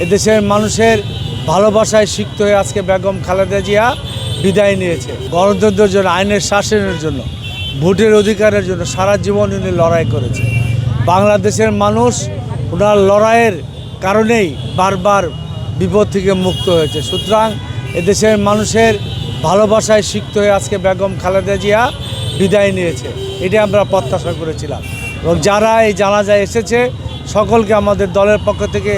এদেশের মানুষের ভালোবাসায় সিক্ত হয়ে আজকে বেগম খালেদা জিয়া বিদায় নিয়েছে। গণতন্ত্রের জন্য, আইনের শাসনের জন্য, ভোটের অধিকারের জন্য সারা জীবন উনি লড়াই করেছে। বাংলাদেশের মানুষ ওনার লড়াইয়ের কারণেই বারবার বিপদ থেকে মুক্ত হয়েছে। সুতরাং এদেশের মানুষের ভালোবাসায় সিক্ত হয়ে আজকে বেগম খালেদা জিয়া বিদায় নিয়েছে, এটা আমরা প্রত্যাশা করেছিলাম। এবং যারা এই জানাজায় এসেছে সকলকে আমাদের দলের পক্ষ থেকে,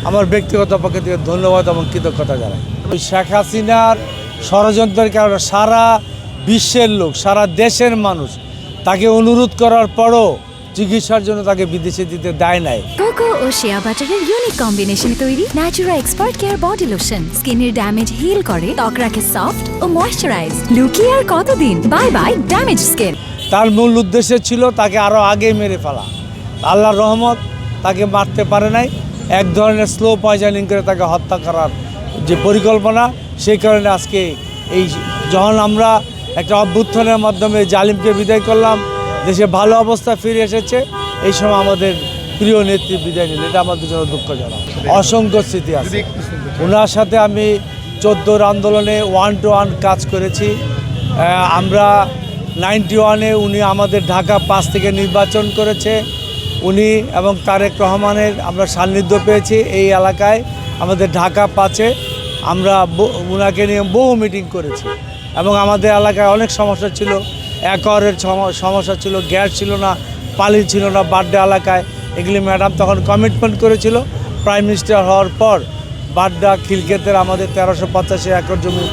আমার ব্যক্তিগত পক্ষ থেকে ধন্যবাদ এবং কৃতজ্ঞতা জানাই। শেখ হাসিনার ষড়যন্ত্রের কারণে সারা বিশ্বের লোক, সারা দেশের মানুষ তাকে অনুরোধ করার পরও চিকিৎসার জন্য তাকে বিদেশে দিতে দেয় নাই। কোকো ও শিয়া বাটারের ইউনিক কম্বিনেশনে তৈরি Natura expert care body lotion স্কিনের ড্যামেজ হিল করে, ত্বক রাখে সফট ও ময়েশ্চারাইজড। লুকিয়ে আর কতদিন, বাই বাই ড্যামেজ স্কিন। তার মূল উদ্দেশ্য ছিল তাকে আরও আগে মেরে ফেলা। আল্লাহর রহমত তাকে মারতে পারে নাই। এক ধরনের স্লো পয়জনিং করে তাকে হত্যা করার যে পরিকল্পনা, সেই কারণে আজকে এই যখন আমরা একটা অভ্যুত্থানের মাধ্যমে জালিমকে বিদায় করলাম, দেশে ভালো অবস্থা ফিরে এসেছে, এই সময় আমাদের প্রিয় নেত্রী বিদায় নিল, এটা আমাদের জন্য দুঃখজনক। অসংখ্য স্মৃতি আছে ওনার সাথে। আমি 14 আন্দোলনে 1-to-1 কাজ করেছি। আমরা 91-এ উনি আমাদের ঢাকা 5 থেকে নির্বাচন করেছে। উনি এবং তারেক রহমানের আমরা সান্নিধ্য পেয়েছি এই এলাকায়। আমাদের ঢাকা 5-এ আমরা ওনাকে নিয়ে বহু মিটিং করেছি এবং আমাদের এলাকায় অনেক সমস্যা ছিল। একরের সমস্যা ছিল, গ্যাস ছিল না, পানি ছিল না বাড্ডা এলাকায়। এগুলি ম্যাডাম তখন কমিটমেন্ট করেছিল। প্রাইম মিনিস্টার হওয়ার পর বাড্ডা খিলক্ষেতের আমাদের 1385 একর জমি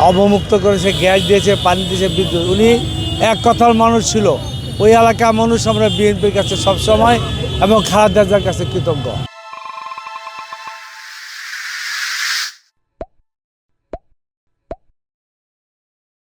অবমুক্ত করেছে, গ্যাস দিয়েছে, পানি দিয়েছে, বিদ্যুৎ। উনি এক কথার মানুষ ছিল। ওই এলাকার মানুষ আমরা বিএনপির কাছে সবসময় এবং খালেদা জিয়ার কাছে কৃতজ্ঞ।